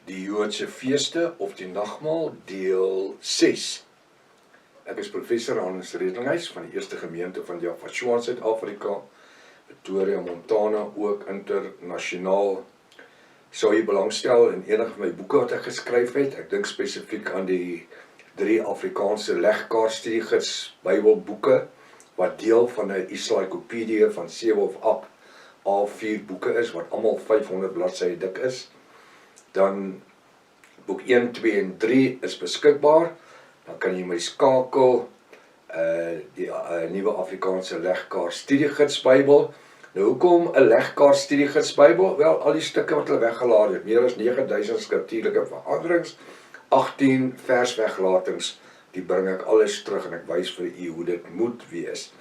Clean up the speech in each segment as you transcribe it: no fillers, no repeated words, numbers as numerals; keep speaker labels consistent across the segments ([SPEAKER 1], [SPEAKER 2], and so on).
[SPEAKER 1] Die Joodse feeste of die nagmaal, deel 6. Ek is professor Hannes Redlinghuis van die eerste gemeente van Jaffa Shoah in Suid-Afrika, Pretoria, Montana, ook internasionaal. Sou jy belangstel in enige van my boeke wat ek geskryf het? Ek dink spesifiek aan die 3 Afrikaanse legkaartstudiegids Bybelboeke, wat deel van 'n encyclopedie van 7 of 8 A4 boeke is, wat almal 500 bladsye dik is. Dan boek 1, 2 en 3 is beskikbaar. Dan kan jy my skakel, die nuwe Afrikaanse legkaartstudiegids Bybel. Nou hoekom 'n legkaartstudiegids Bybel? Wel, al die stukke wat hulle weggelaat het, meer as 9000 skriftuurlike veranderings, 18 versweglatings, die bring ek alles terug en ek wys vir u hoe dit moet wees.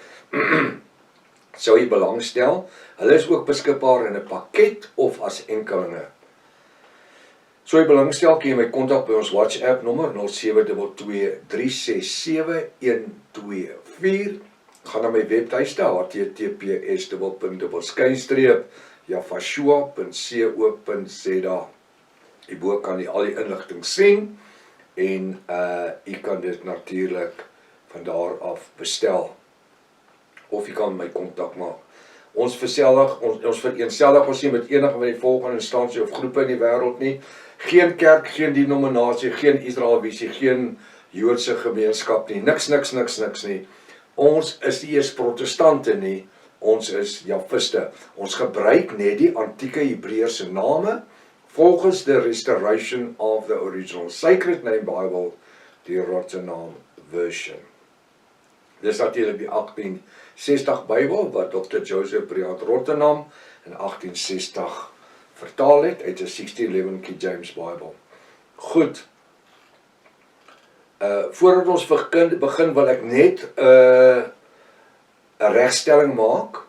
[SPEAKER 1] Sou jy belangstel? Hulle is ook beskikbaar in 'n pakket of as enkelinge. Sou jy belangstel, kan jy my kontak by ons WhatsApp nommer 0722-367-124. Gaan na my webtuiste https://jaffashoah.co.za. Hierbo kan jy al die inligting sien en jy kan dit natuurlik van daar af bestel. Of jy kan my kontak maak. Ons vereenseldig ons nie met enige van die volgende instansie of groepe in die wêreld nie. Geen kerk, geen denominasie, geen Israelvisie, geen Joodse gemeenskap nie. Niks nie. Ons is nie eers protestante nie. Ons is Jaffiste. Ons gebruik net die antieke Hebreëse name volgens the restoration of the original Sacred Name Bible, die Rotterdam version. Dis natuurlik die 1860 Bybel wat Dr. Joseph Briand Rotterdam in 1860 vertaal het uit 'n 1611 King James Bible. Goed. Voordat ons begin wil ek net 'n regstelling maak.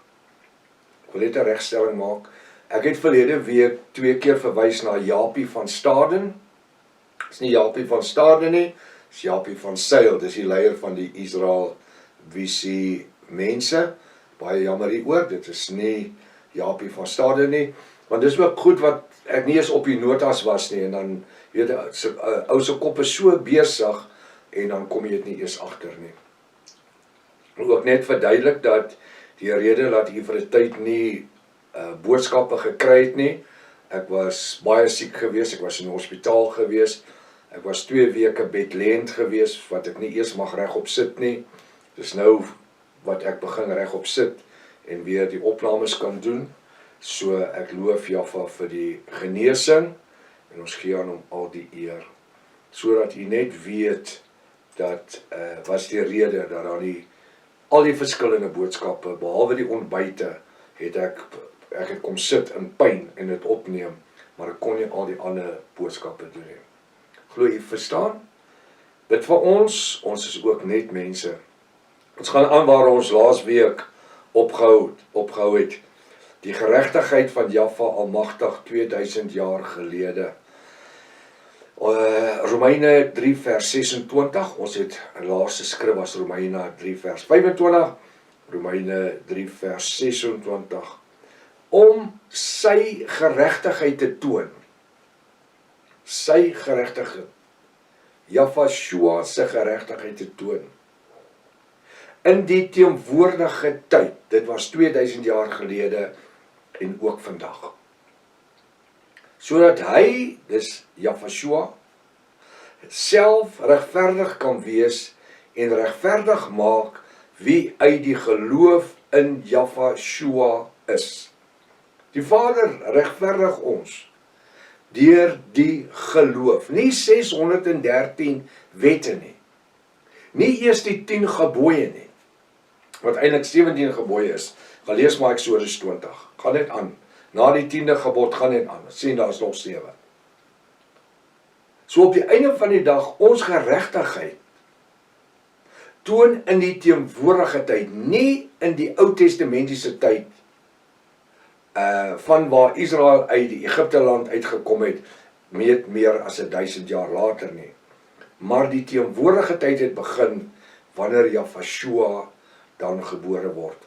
[SPEAKER 1] Ek het verlede week 2 keer verwys na Japie van Staden. Dis nie Japie van Staden nie, dis Japie van Sail. Dis die leier van die Israel Visie mense. Baie jammer hieroor, dit is nie Japie van Staden nie. Want dis ook goed wat ek nie eens op die notas was nie, en dan weet ou se kop is so besig en dan kom jy dit nie eers agter nie. Ook net verduidelik dat die rede dat ek vir 'n tyd nie boodskappe gekry het nie. Ek was baie siek gewees, ek was in die hospitaal gewees. Ek was 2 weke bedlend gewees wat ek nie eers mag regop sit nie. Dis nou wat ek begin regop sit en weer die opnames kan doen. So ek loof Jaffa vir die genesing en ons gee aan hom al die eer. Sodat u net weet dat was die rede dat al die verskillende boodskappe, behalwe die ontbyte, het ek kom sit in pyn en dit opneem, maar ek kon nie al die ander boodskappe doen nie. Glo u verstaan? Bid vir ons is ook net mense. Ons gaan aan waar ons laas week opgehou het. Die geregtigheid van Jaffa Almagtig 2000 jaar gelede. Romeine 3 vers 26, ons het 'n laaste skrif was Romeine 3 vers 25, Romeine 3 vers 26, om sy geregtigheid te toon. Sy geregtigheid, Jaffa Shoah se geregtigheid te toon. In die teenwoordige tyd, dit was 2000 jaar gelede en ook vandag. Sodat hy, dis Jaffa Shoah, self regverdig kan wees en regverdig maak wie uit die geloof in Jaffa Shoah is. Die Vader regverdig ons deur die geloof. Nie 613 wette nie. Nie eers die 10 gebooie nie. Wat eintlik 17 gebooie is. Gaan lees maar Eksodus 20. Gaan net aan. Na die 10de gebod gaan net aan. Sien daar is nog 7. So op die einde van die dag ons geregtigheid toon in die teenwoordige tyd, nie in die Ou Testamentiese tyd van waar Israel uit die Egipte land uitgekom het, met meer as 1000 jaar later nie. Maar die teenwoordige tyd het begin wanneer Jaffa Shoah dan gebore word.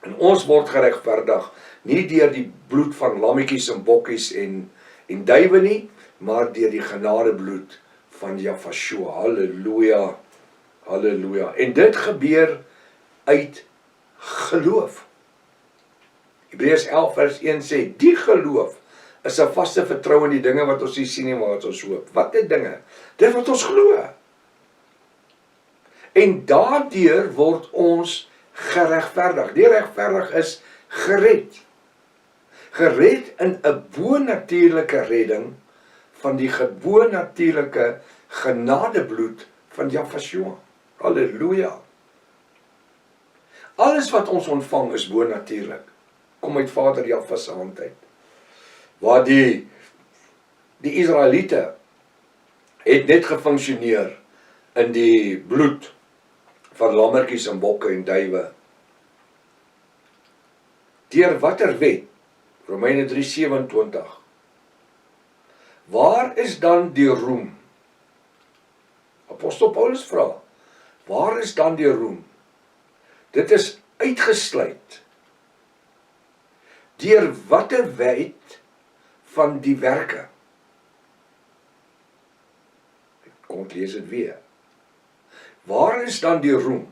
[SPEAKER 1] En ons word geregverdig nie deur die bloed van lammetjies en bokkies en duwe nie, maar deur die genadebloed van Jahweh. Halleluja, halleluja. En dit gebeur uit geloof. Hebreërs 11 vers 1 sê, die geloof is 'n vaste vertroue in die dinge wat ons nie sien nie, maar wat ons hoop. Wat die dinge? Dit wat ons glo. En daardeur word ons geregverdig. Die regverdig is gered. Gered in 'n bonatuurlike redding van die bonatuurlike genadebloed van Jahweh. Halleluja. Alles wat ons ontvang is bonatuurlik. Kom uit Vader Jahweh se hand uit. Waar die Israeliete het net gefunksioneer in die bloed van lammetjies en bokke en duwe. Deur watter wet? Romeine 3:27. Waar is dan die roem? Apostel Paulus vra, waar is dan die roem? Dit is uitgesluit deur watter wet van die werke? Kom ek lees dit weer. Waar is dan die roem?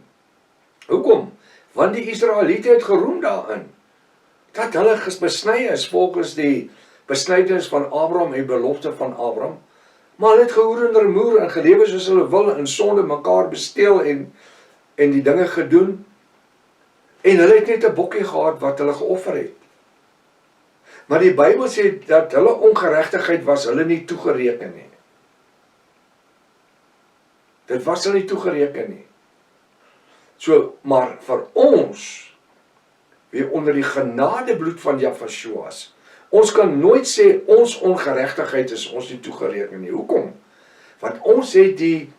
[SPEAKER 1] Hoekom? Want die Israeliete het geroem daarin, dat hulle besny is volgens die besnydenis van Abraham en belofte van Abraham, maar hulle het gehoer en rumoer en gelewe soos hulle wil, in sonde mekaar besteel en die dinge gedoen, en hulle het net 'n bokkie gehad wat hulle geoffer het. Maar die Bybel sê dat hulle ongeregtigheid was hulle nie toegereken nie. Dit was hulle nie toegereken nie. So, maar vir ons, wie onder die genadebloed van Jahweh is, ons kan nooit sê ons ongeregtigheid is ons nie toegereken nie. Hoekom? Want ons het die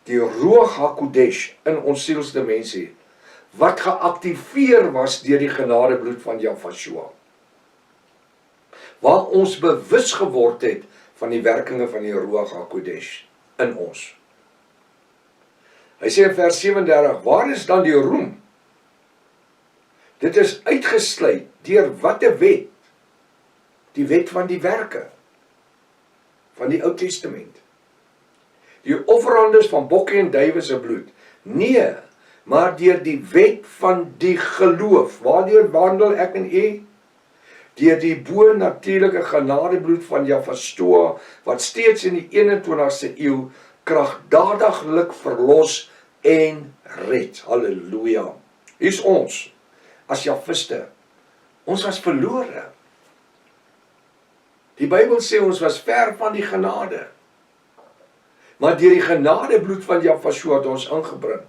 [SPEAKER 1] Ruach HaKodesh in ons sielsdimensie, wat geaktiveer was deur die genadebloed van Jahweh. Waar ons bewus geword het van die werkinge van die Ruach HaKodesh in ons. Hy sê in vers 37, waar is dan die roem? Dit is uitgesluit deur watter wet? Die wet van die werke van die Ou Testament. Die offerandes van bokke en duwe se bloed. Nee, maar deur die wet van die geloof. Waardeur wandel ek en u? Deur die bonatuurlike genadebloed van Jahweh, wat steeds in die 21ste eeu kragdadiglik verlos en red. Halleluja. Hier's ons, as Jahwiste. Ons was verlore. Die Bybel sê ons was ver van die genade. Maar deur die genadebloed van Jahweh het ons ingebring.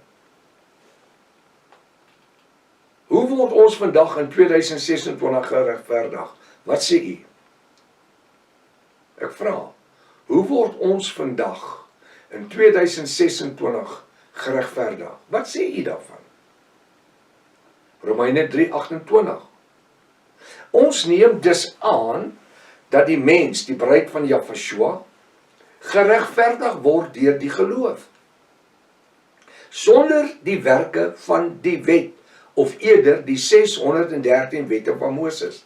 [SPEAKER 1] Hoe word ons vandag in 2026 geregverdig? Wat sê u? Ek vra, hoe word ons vandag in 2026 geregverdig? Wat sê u daarvan? Romeine 3:28. Ons neem dus aan dat die mens, die bruid van Jahweh, geregverdig word deur die geloof, sonder die werke van die wet, of eerder die 613 wette van Moses.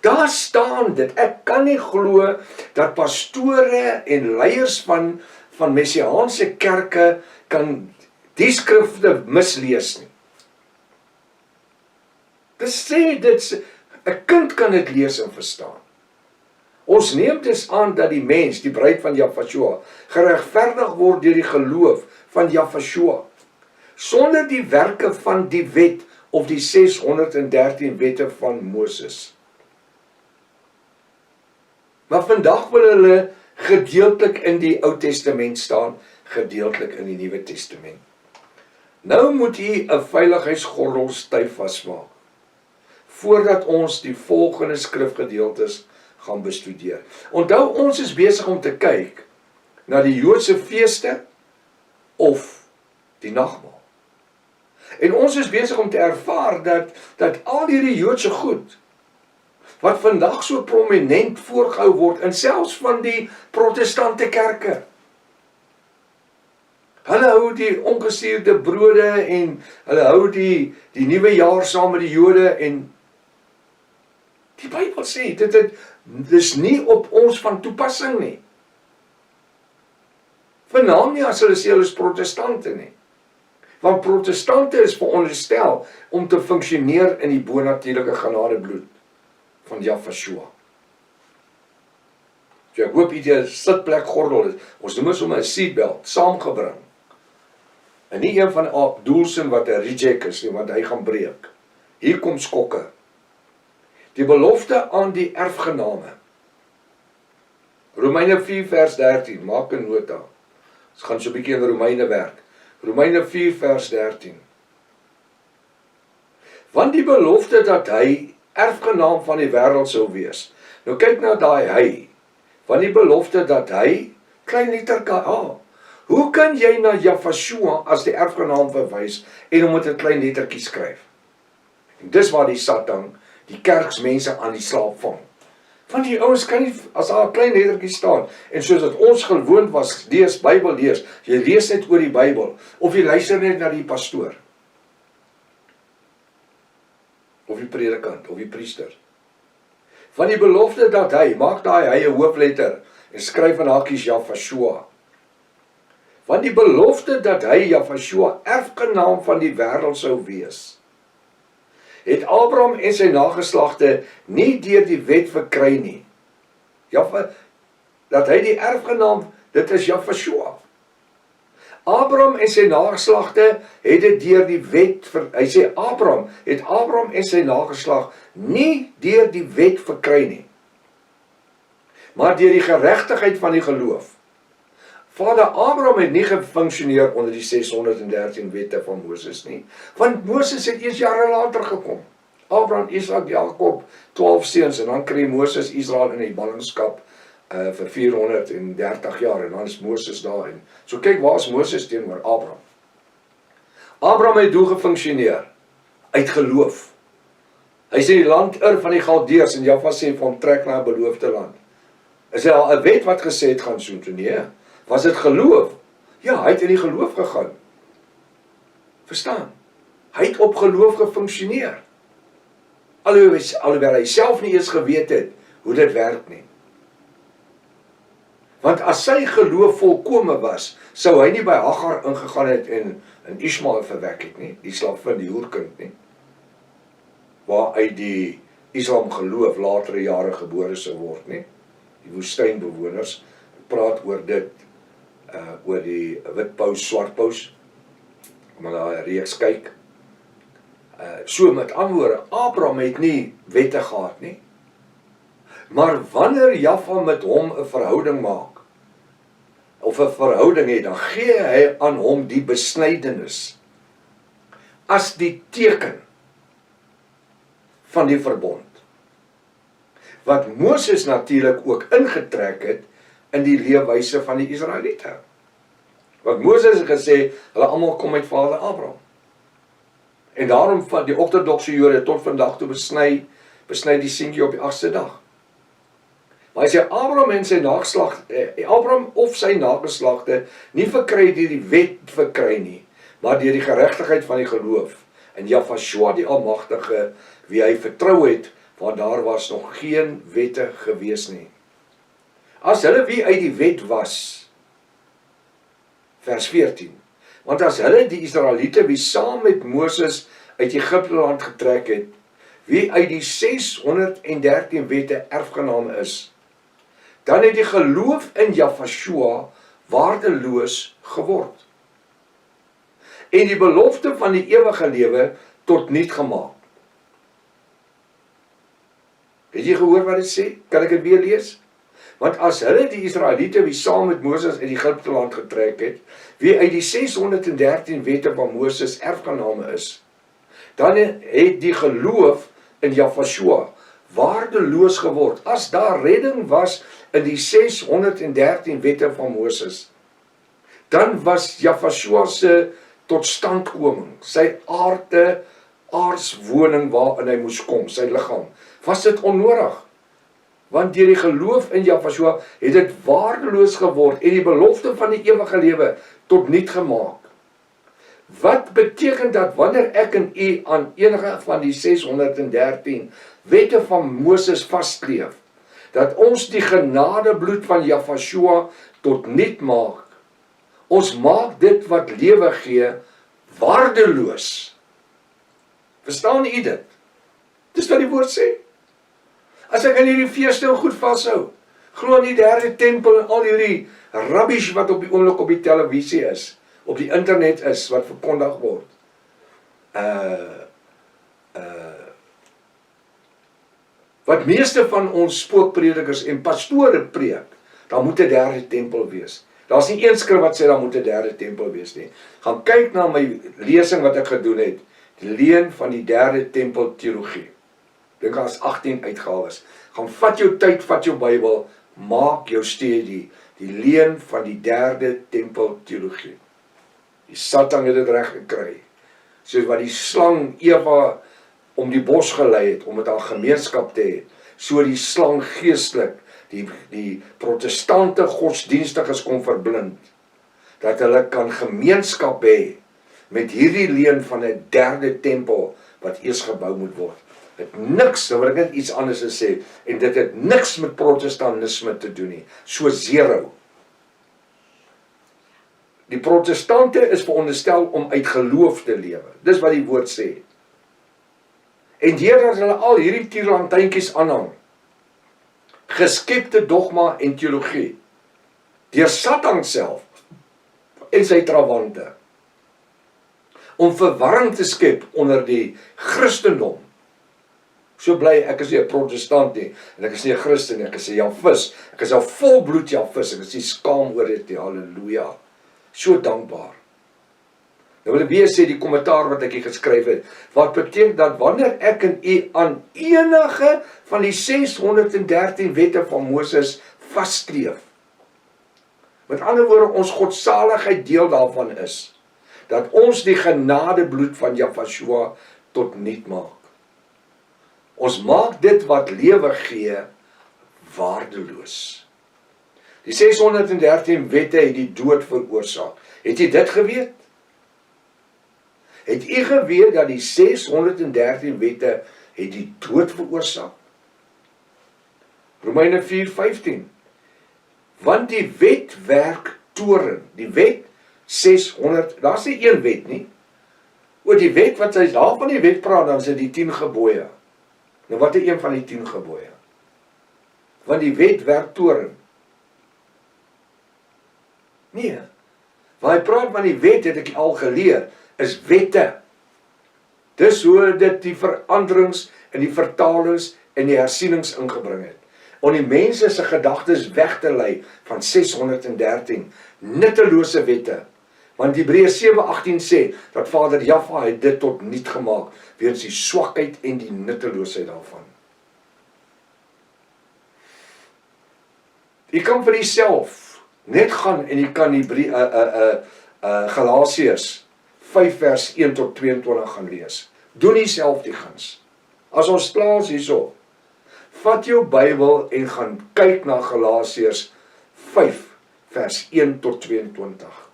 [SPEAKER 1] Daar staan dit. Ek kan nie glo dat pastore en leiers van messiaanse kerke kan die skrifte mislees nie. Dit sê dit, 'n kind kan dit lees en verstaan. Ons neem dus aan dat die mens, die bruid van Jahweh, geregverdig word deur die geloof van Jahweh, sonder die werke van die wet of die 613 wette van Moses. Maar vandag wil hulle gedeeltelik in die Ou Testament staan, gedeeltelik in die Nuwe Testament. Nou moet u 'n veiligheidsgordel styf vasmaak, voordat ons die volgende skrifgedeeltes gaan bestudeer. Onthou, ons is besig om te kyk na die Joodse feeste of die nagmaal. En ons is besig om te ervaar dat al hierdie Joodse goed, wat vandag so prominent voorgehou word, en selfs van die protestante kerke. Hulle hou die ongesuurde brode en hulle hou die nuwe jaar saam met die Jode, en die Bybel sê, dit is nie op ons van toepassing nie. Vernaam nie as hulle sê hulle is protestante nie. Want protestante is veronderstel om te funksioneer in die bonatuurlike genadebloed van Yahshua. So ek hoop jy het 'n sitplek gordel, ons noem ons om 'n seatbelt, saamgebring. En nie een van doelsin wat 'n reject is nie, want hy gaan breek. Hier kom skokke. Die belofte aan die erfgename. Romeine 4 vers 13, maak 'n nota. Ons gaan so 'n bietjie in Romeine werk. Romeine 4 vers 13. Want die belofte dat hy erfgenaam van die wêreld sou wees. Nou kyk na daai hy. Want die belofte dat hy, klein lettertjie A. Hoe kan jy na Yahshua as die erfgenaam verwys en hom met 'n klein lettertjie skryf? En dis waar die Satan die kerksmense aan die slaap vang. Want die ouens kan nie, as daar 'n klein lettertjie staan, en soos dat ons gewoond was, lees, Bybel lees, jy lees net oor die Bybel, of jy luister net na die pastoor, of die predikant, of die priester. Van die belofte dat hy, maak daai hy 'n hoofletter, en skryf in hakies Yahshua. Want die belofte dat hy, Yahshua, erfgenaam van die wêreld sou wees, het Abraham en sy nageslagte nie deur die wet verkry nie. Dat hy die erfgenaam, dit is Yahshua. Abraham en sy nageslagte het dit deur die wet, hy sê het Abraham en sy nageslag nie deur die wet verkry nie, maar deur die geregtigheid van die geloof. Vader Abraham het nie gefunksioneer onder die 613 wette van Moses nie, want Moses het eers jare later gekom. Abraham, Isak, Jakob, 12 seuns, en dan kry Moses Israel in die ballingskap vir 430 jaar, en dan is Moses daarin. So kyk, waar is Moses teenoor Abraham? Abraham het hoe gefunksioneer? Uit geloof. Hy sê die land van die Galdeërs, en Jahwe sê vir hom trek na 'n beloofde land. Is daar al 'n wet wat gesê het gaan so toe? Nee. Was dit geloof? Ja, hy het in die geloof gegaan. Verstaan? Hy het op geloof gefunksioneer. Alhoewel hy self nie eens geweet het hoe dit werk nie. Want as sy geloof volkome was, sou hy nie by Hagar ingegaan het en Ismael verwek het nie, die slavin, die hoerkind nie. Waaruit die Islam geloof latere jare gebore sou word nie. Die woestynbewoners praat oor dit, oor die wit paus, swart paus, maar daar 'n reeks kyk. So met antwoorde, Abraham het nie wette gehad nie. Maar wanneer Jahwe met hom 'n verhouding maak, of 'n verhouding het, dan gee hy aan hom die besnydenis as die teken van die verbond. Wat Moses natuurlik ook ingetrek het in die leefwyse van die Israeliete. Wat Moses het gesê, hulle almal kom uit vader Abraham. En daarom van die ortodokse Jode tot vandag toe besny die seentjie op die 8ste dag. Maar hy sê Abraham en sy nageslagte, Abraham of sy nageslagte nie verkry deur die wet verkry nie, maar deur die geregtigheid van die geloof in Yahshua die Almagtige, wie hy vertrou het, want daar was nog geen wette gewees nie. As hulle wie uit die wet was, vers 14, want as hulle die Israeliete wie saam met Moses uit Egipte land getrek het, wie uit die 613 wette erfgename is, dan het die geloof in Yahshua waardeloos geword. En die belofte van die ewige lewe tot niet gemaak. Het jy gehoor wat dit sê? Kan ek dit weer lees? Want as hulle die Israeliete wie saam met Moses uit Egipte land getrek het, wie uit die 613 wette van Moses erfgename is, dan het die geloof in Yahshua waardeloos geword. As daar redding was in die 613 wette van Moses, dan was Yahshua se totstandkoming, sy aardswoning waarin hy moes kom, sy liggaam, was dit onnodig. Want deur die geloof in Yahshua het dit waardeloos geword en die belofte van die ewige lewe tot niet gemaak. Wat beteken dat wanneer ek en u aan enige van die 613 wette van Moses vaskleef, dat ons die genadebloed van Yahshua tot niet maak, Ons maak dit wat lewe gee, waardeloos. Verstaan u dit? Dis wat die woord sê. As ek aan hierdie feeste goed vashou, glo aan die derde tempel en al hierdie rubbish wat op die oomblik op die televisie is, op die internet is, wat verkondig word. Wat meeste van ons spookpredikers en pastore preek, daar moet 'n derde tempel wees. Daar's nie een skrif wat sê daar moet 'n derde tempel wees nie. Gaan kyk na my lesing wat ek gedoen het, die leen van die derde tempel teologie. Dink daar's 18 uitgawes. Gaan vat jou tyd, vat jou Bybel, maak jou studie, die leen van die derde tempel teologie. Die Satan het dit reg gekry. Soos wat die slang Eva om die bos gelei het, om met haar gemeenskap te hê, so die slang geestelik, die protestante godsdienstiges kon verblind, dat hulle kan gemeenskap hê met hierdie leen van 'n derde tempel, wat eers gebou moet word. Het niks, nou wil ek net iets anders sê, en dit het niks met protestantisme te doen nie, so zero. Die protestante is veronderstel om uit geloof te lewe, dis wat die woord sê. En deurdat hulle al hierdie tierlantynkies aanhang, geskepte dogma en teologie, deur Satan self, en sy trawante, om verwarring te skep onder die Christendom. So bly, ek is nie 'n protestant nie, en ek is nie 'n Christen nie, ek is 'n Jalvis, ek is 'n volbloed Jalvis, ek is nie skaam oor dit nie, halleluja, so dankbaar. Nou wil ek weer sê die kommentaar wat ek hier geskryf het, wat beteken dat wanneer ek en u aan enige van die 613 wette van Moses vasskleef, met ander woorde ons godsaligheid deel daarvan is, dat ons die genadebloed van Jahweh tot niet maak. Ons maak dit wat lewe gee, waardeloos. Die 613 wette het die dood veroorsaak. Het jy dit geweet? Het jy geweet dat die 613 wette het die dood veroorsaak? Romeine 4:15. Want die wet werk toren. Die wet 600, daar is nie een wet nie. Oor die wet wat sy daar van die wet praat, dan is dit die 10 gebooie. Nou wat is een van die 10 gebooie? Want die wet werk toren. Nee, waar hy praat van die wet, het ek al geleer, is wette. Dis hoe dit die veranderings en die vertalings en die hersienings ingebring het. Om die mense se gedagtes weg te lei van 613 nuttelose wette. Want Hebreërs 7:18 sê, dat Vader Jahwe het dit tot niet gemaak, weens die swakheid en die nutteloosheid daarvan. Jy kan vir jouself net gaan en jy kan Galasiërs 5 vers 1 tot 22 gaan lees. Doen jouself die guns. As ons plaas hierso, vat jou Bybel en gaan kyk na Galasiërs 5 vers 1 tot 22.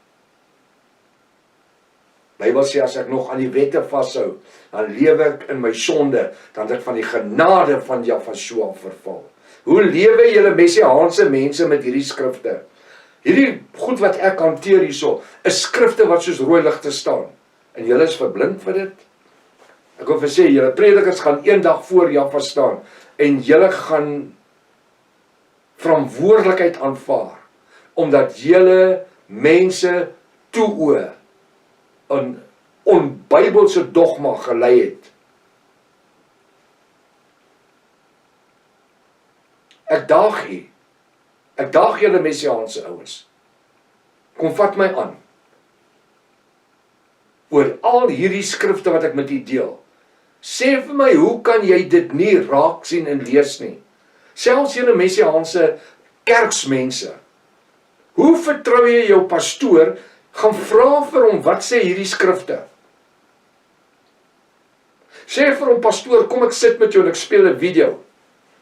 [SPEAKER 1] Bybel sê, as ek nog aan die wette vashou, dan lewe ek in my sonde, dan het ek van die genade van Jahweh verval. Hoe lewe julle messiaanse mense met hierdie skrifte? Hierdie goed wat ek hanteer hierso, is skrifte wat soos rooi ligte staan. En julle is verblind vir dit. Ek wil vir sê, julle predikers gaan eendag voor Jahwe staan, en julle gaan verantwoordelikheid aanvaar, omdat julle mense toeoe, 'n onbybelse dogma gelei het. Ek daag julle messiaanse ouens. Kom vat my aan. Oor al hierdie skrifte wat ek met u deel. Sê vir my, hoe kan jy dit nie raak sien en lees nie? Selfs julle messiaanse kerksmense. Hoe vertrou jy jou pastoor? Gaan vra vir hom, wat sê hierdie skrifte? Sê vir hom, pastoor, kom ek sit met jou en ek speel 'n video.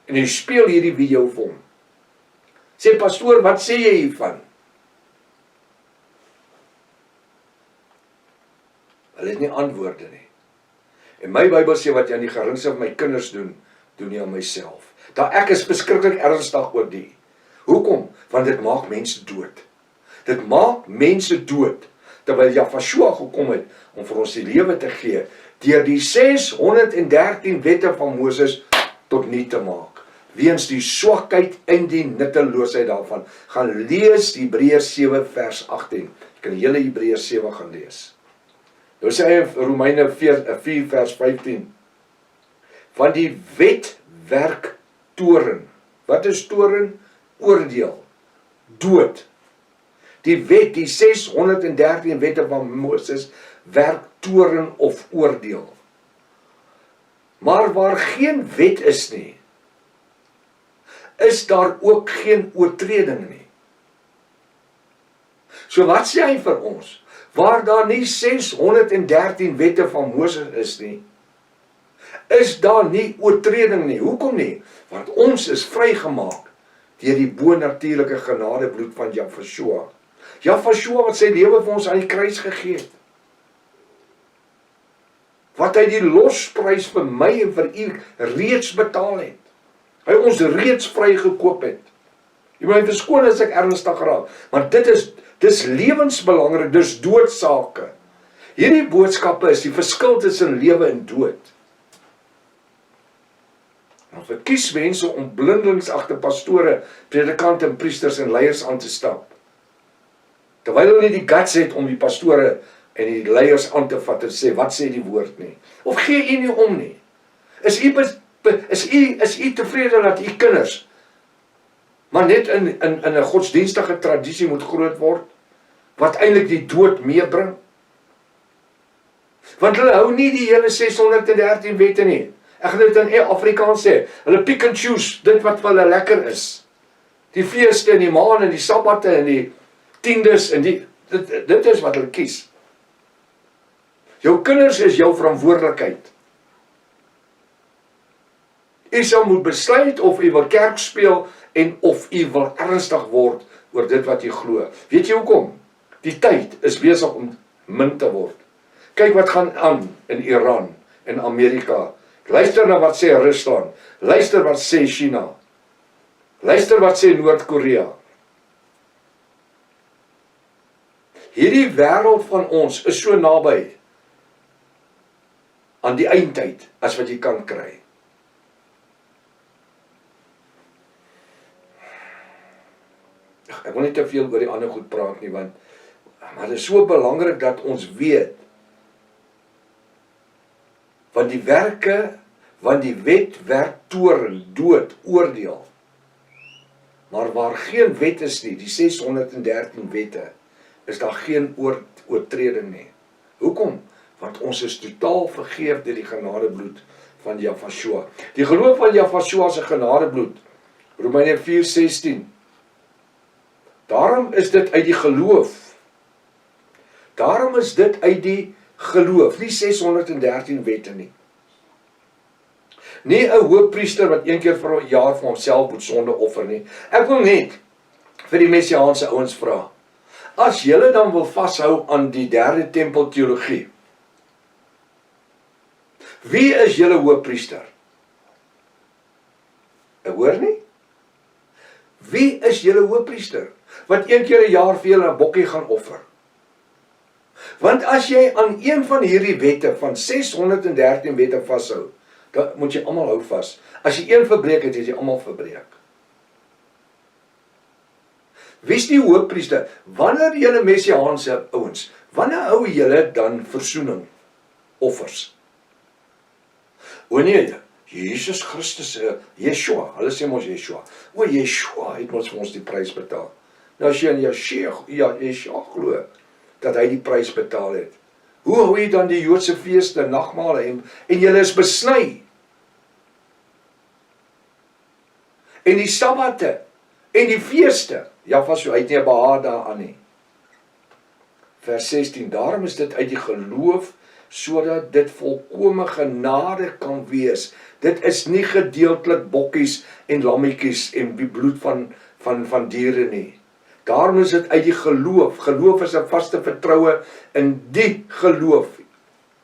[SPEAKER 1] En jy speel hierdie video vir hom. Sê, pastoor, wat sê jy hiervan? Hulle het nie antwoorde nie. En my Bybel sê, wat jy aan die geringste van my kinders doen, doen jy aan myself. Daar ek is beskiklik ernstig oor die. Hoekom? Want dit maak mense dood. Dit maak mense dood, terwyl Jafashua gekom het om vir ons die lewe te gee, deur die 613 wette van Moses tot nie te maak. Weens die swakheid en die nutteloosheid daarvan. Gaan lees Hebreërs 7 vers 18. Jy kan die hele Hebreërs 7 gaan lees. Nou sê hy Romeine 4 vers 15. Van die wet werk toren. Wat is toren? Oordeel. Dood. Die wet, die 613 wette van Moses, werk toren of oordeel. Maar waar geen wet is nie, is daar ook geen oortreding nie. So wat sê hy vir ons? Waar daar nie 613 wette van Moses is nie, is daar nie oortreding nie. Hoekom nie? Want ons is vrygemaak deur die bonatuurlike genadebloed van Jafashua. Jafashua wat sy lewe vir ons aan die kruis gegee het. Wat hy die losprys vir my en vir u reeds betaal het. Hy ons reeds vrygekoop het. Jy moet my verskoon as ek ernstig raak, want dis lewensbelangrik, dis doodsake. Hierdie boodskappe is die verskil tussen lewe en dood. Dan verkies mense om blindelings agter pastore, predikante en priesters en leiers aan te stap. Terwyl hulle nie die guts het om die pastore en die leiers aan te vat en sê, wat sê die woord nie? Of gee u nie om nie? Is u tevrede dat u kinders maar net in 'n godsdienstige tradisie moet groot word, wat eintlik die dood meebring? Want hulle hou nie die hele 613 wette nie. Ek gaan dit in Afrikaans sê, hulle pick and choose, dit wat vir hulle lekker is. Die feeste en die maan en die sabbate en die tiendes en dit is wat hulle kies. Jou kinders is jou verantwoordelikheid. U sal moet besluit of u wil kerk speel en of u wil ernstig word oor dit wat u glo. Weet jy hoekom? Die tyd is besig om min te word. Kyk wat gaan aan in Iran en Amerika. Luister na wat sê Rusland. Luister wat sê China. Luister wat sê Noord-Korea. Hierdie wêreld van ons is so naby aan die eindtyd as wat jy kan kry. Ek wil nie te veel oor die ander goed praat nie, maar dit is so belangrik dat ons weet, want die wet werk toren, dood, oordeel. Maar waar geen wet is nie, die 613 wette, is daar geen oortreding nie. Hoekom? Want ons is totaal vergeef deur die genadebloed van Jafashua. Die geloof van Jafashua se genadebloed, Romeine 4:16. Daarom is dit uit die geloof. Daarom is dit uit die geloof, nie 613 wette nie. Nie 'n hoëpriester wat een keer vir 'n jaar vir homself moet sonde offer nie. Ek wil net vir die messiaanse ouens vra. As julle dan wil vashou aan die derde tempel teologie, wie is julle hoëpriester? Ek hoor nie? Wie is julle hoëpriester? Wat een keer 'n jaar vir julle 'n bokkie gaan offer. Want as jy aan een van hierdie wette van 613 wette vashou, dan moet jy almal hou vas. As jy een verbreek het, het jy almal verbreek. Wie is die hoëpriester? Wanneer julle messiaanse ouens, wanneer hou julle dan versoening offers? O nee, Jesus Christus, Yeshua, hulle sê mos Yeshua. O Yeshua het ons vir ons die prys betaal. Nou as jy in Yeshua glo, dat hy die prys betaal het. Hoe hou jy dan die Joodse feeste, nagmale en julle is besny? En die sabbate en die feeste, Jafashua het nie 'n behaag daaraan nie. Vers 16, daarom is dit uit die geloof, sodat dit volkome genade kan wees. Dit is nie gedeeltelik bokkies en lammetjies en die bloed van diere nie. Daarom is dit uit die geloof. Geloof is 'n vaste vertroue in die geloof.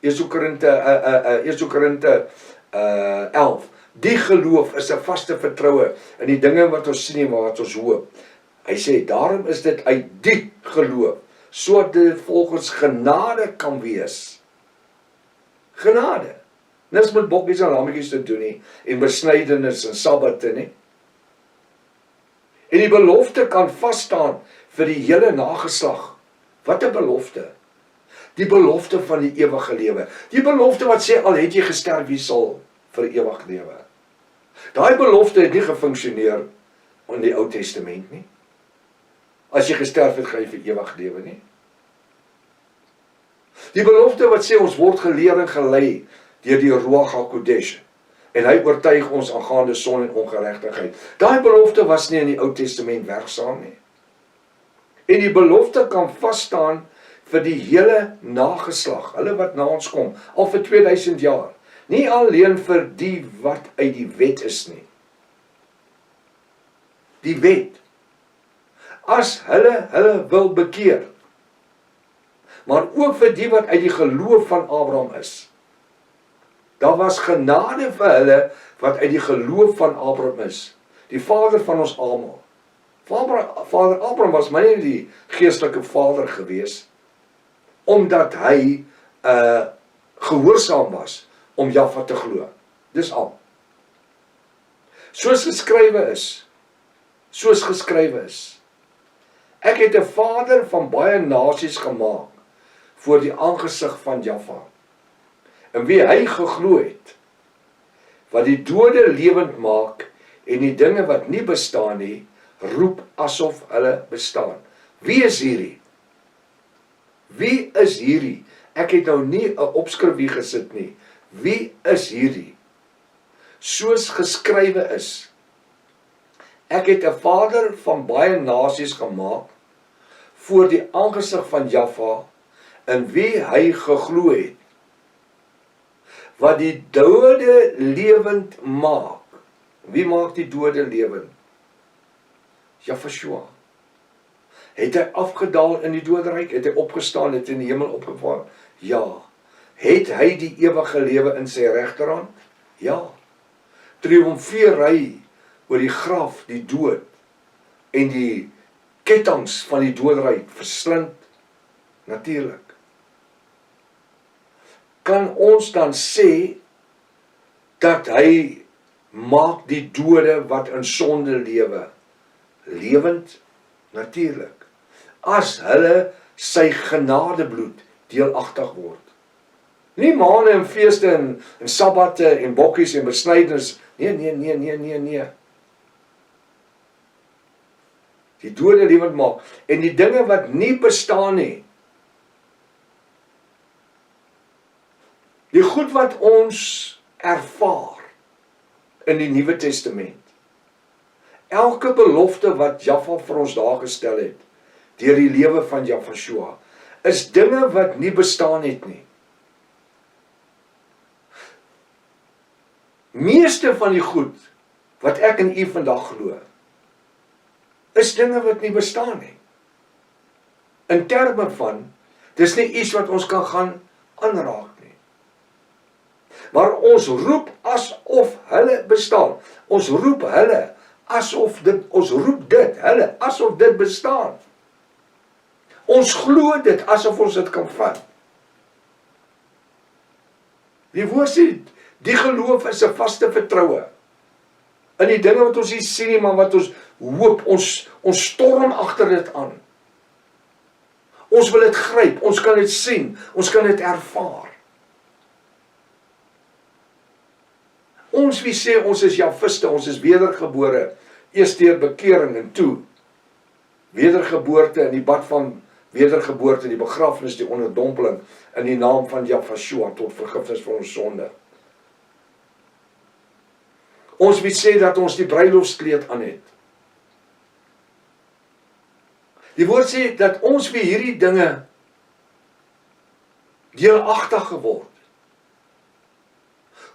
[SPEAKER 1] 1 Korinte 11. Die geloof is 'n vaste vertroue in die dinge wat ons sien en wat ons hoop. Hy sê, daarom is dit uit die geloof, sodat dit volgens genade kan wees. Genade. Niks met bokkies en lammetjies te doen nie, en besnydenis en sabbate nie. En die belofte kan vasstaan vir die hele nageslag. Wat 'n belofte? Die belofte van die ewige lewe. Die belofte wat sê, al het jy gesterf, jy sal vir ewig lewe. Daai belofte het nie gefunksioneer in die Ou Testament nie. As jy gesterf het, gaan jy vir ewig lewe nie. Die belofte wat sê, ons word geleer en gelei deur die Ruach HaKodesh, en hy oortuig ons aangaande son en ongeregtigheid. Daai belofte was nie in die Ou Testament werksaam nie. En die belofte kan vasstaan vir die hele nageslag, hulle wat na ons kom, al vir 2000 jaar. Nie alleen vir die wat uit die wet is nie. Die wet. As hulle wil bekeer, maar ook vir die wat uit die geloof van Abraham is. Daar was genade vir hulle wat uit die geloof van Abraham is. Die vader van ons almal. Vader Abraham was maar nie die geestelike vader gewees, omdat hy gehoorsaam was om Jahwe te glo. Dis al. Soos geskrywe is. Ek het 'n vader van baie nasies gemaak voor die aangesig van Jahwe, in wie hy geglo het, wat die dode lewend maak en die dinge wat nie bestaan nie, roep asof hulle bestaan. Wie is hierdie? Wie is hierdie? Ek het nou nie 'n opskrif hier gesit nie. Wie is hierdie? Soos geskrywe is. Ek het 'n vader van baie nasies gemaak voor die aangesig van Jahwe, in wie hy geglo het, wat die dode lewend maak. Wie maak die dode lewend? Jahwe. Het hy afgedaal in die doderyk? Het hy opgestaan, het hy in die hemel opgevaar? Ja. Het hy die ewige lewe in sy regterhand? Ja. Triomfeer hy oor die graf, die dood, en die kettinge van die doderyk verslind? Natuurlik. Kan ons dan sê, dat hy maak die dode wat in sonde lewe, lewend? Natuurlik. As hulle sy genadebloed deelagtig word. Nie maande en feeste en sabbate en bokkies en besnydenis. Nee. Die dode lewend maak. En die dinge wat nie bestaan nie. Die goed wat ons ervaar in die Nuwe Testament. Elke belofte wat Jahwe vir ons daar gestel het, deur die lewe van Jahwe, is dinge wat nie bestaan het nie. Meeste van die goed wat ek en u vandag glo, is dinge wat nie bestaan nie. In terme van, dis nie iets wat ons kan gaan aanraak nie. Maar ons roep asof hulle bestaan. Ons roep hulle asof dit, hulle asof dit bestaan. Ons glo dit asof ons dit kan vat. Die woord sê, die geloof is 'n vaste vertroue in die dinge wat ons nie sien nie, maar wat ons hoop, ons storm agter dit aan. Ons wil dit gryp, ons kan dit sien, ons kan dit ervaar. Ons wie sê ons is Jahwiste, ons is wedergebore, eers deur bekering en toe wedergeboorte in die bad van wedergeboorte, die begrafnis, die onderdompeling in die naam van Jahwe tot vergifnis van ons sonde. Ons wie sê dat ons die bruilofskleed aan het. Die woord sê dat ons wie hierdie dinge deelagtig geword.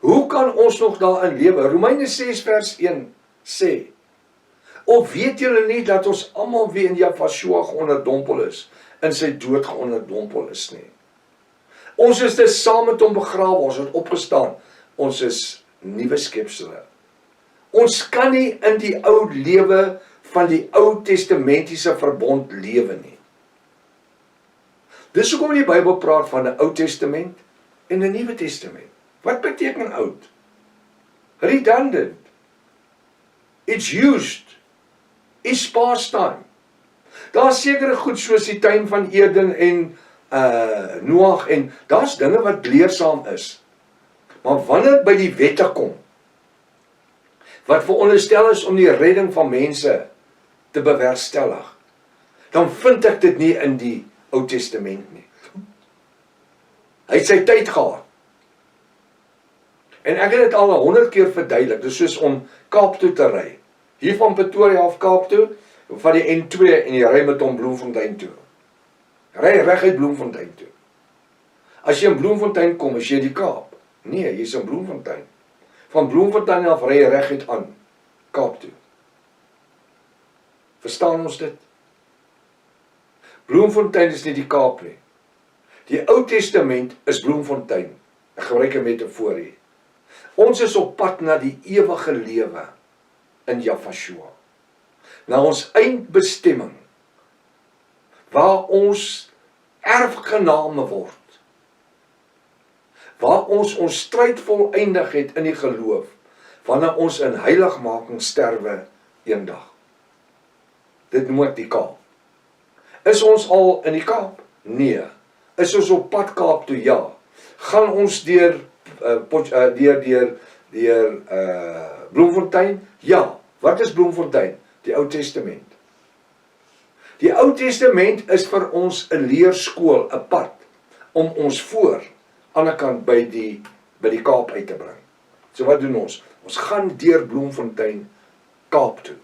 [SPEAKER 1] Hoe kan ons nog daarin lewe? Romeine 6 vers 1 sê, of weet julle nie dat ons almal wie in Jahwe geonderdompel is, in sy dood geonderdompel is nie. Ons is dus saam met hom begrawe, ons het opgestaan, ons is nuwe skepsele. Ons kan nie in die ou lewe van die Ou Testamentiese verbond lewe nie. Dis hoekom die Bybel praat van 'n Ou Testament en 'n Nuwe Testament. Wat beteken oud? Redundant. It's used. It's past time. Daar's sekere goed soos die tuin van Eden en Noag en daar's dinge wat leersaam is. Maar wanneer by die wette kom, wat veronderstel is om die redding van mense te bewerkstellig, dan vind ek dit nie in die Ou Testament nie. Hy het sy tyd gehad. En ek het dit al 100 keer verduidelik, dis soos om Kaap toe te ry. Hier van Pretoria af Kaap toe, van die N2 en jy ry met hom Bloemfontein toe. Ry reguit Bloemfontein toe. As jy in Bloemfontein kom, is jy die Kaap. Nee, jy's in Bloemfontein. Van Bloemfontein af ry jy reguit aan Kaap toe. Verstaan ons dit? Bloemfontein is nie die Kaap nie. Die Ou Testament is Bloemfontein. Ek gebruik 'n metafoor hier. Ons is op pad na die ewige lewe in Yahshua. Na ons eindbestemming, waar ons erfgename word. Waar ons stryd volëindig het in die geloof, wanneer ons in heiligmaking sterwe eendag. Dit noem ek die Kaap. Is ons al in die Kaap? Nee. Is ons op pad Kaap toe? Ja. Gaan ons deur Bloemfontein? Ja. Wat is Bloemfontein? Die Ou Testament. Die Ou Testament is vir ons 'n leerskool, 'n pad, om ons voor aan die kant by die Kaap uit te bring. So wat doen ons? Ons gaan deur Bloemfontein Kaap toe.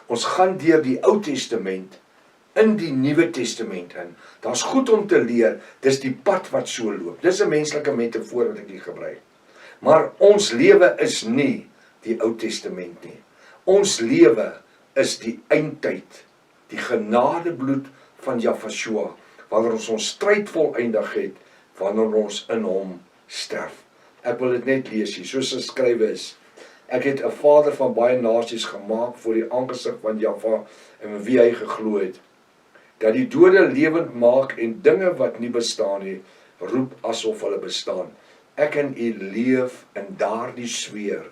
[SPEAKER 1] Ons gaan deur die Ou Testament in die Nuwe Testament in. Daar's goed om te leer, dis die pad wat so loop. Dis 'n menslike metafoor wat ek hier gebruik. Maar ons lewe is nie die Ou Testament nie. Ons lewe is die eindtyd, die genadebloed van Yahshua, wanneer ons stryd volëindig het, wanneer ons in hom sterf. Ek wil dit net lees hier, soos geskrywe is. Ek het 'n vader van baie nasies gemaak voor die aangesig van Jahwe en in wie hy geglo het, dat die dode lewend maak en dinge wat nie bestaan nie, roep asof hulle bestaan. Ek en u leef in daardie sfeer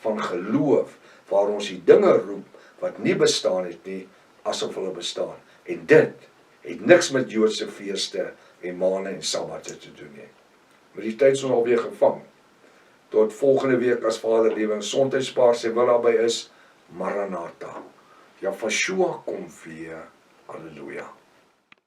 [SPEAKER 1] van geloof, waar ons die dinge roep wat nie bestaan het nie, asof hulle bestaan. En dit het niks met Joodse feeste en maane en sabbate te doen nie. Maar die tyd is ons alweer gevang. Tot volgende week as Vader lewe en gesondheid spaar, sy wil daarby is, Maranatha. Yahshua kom weer. Halleluja.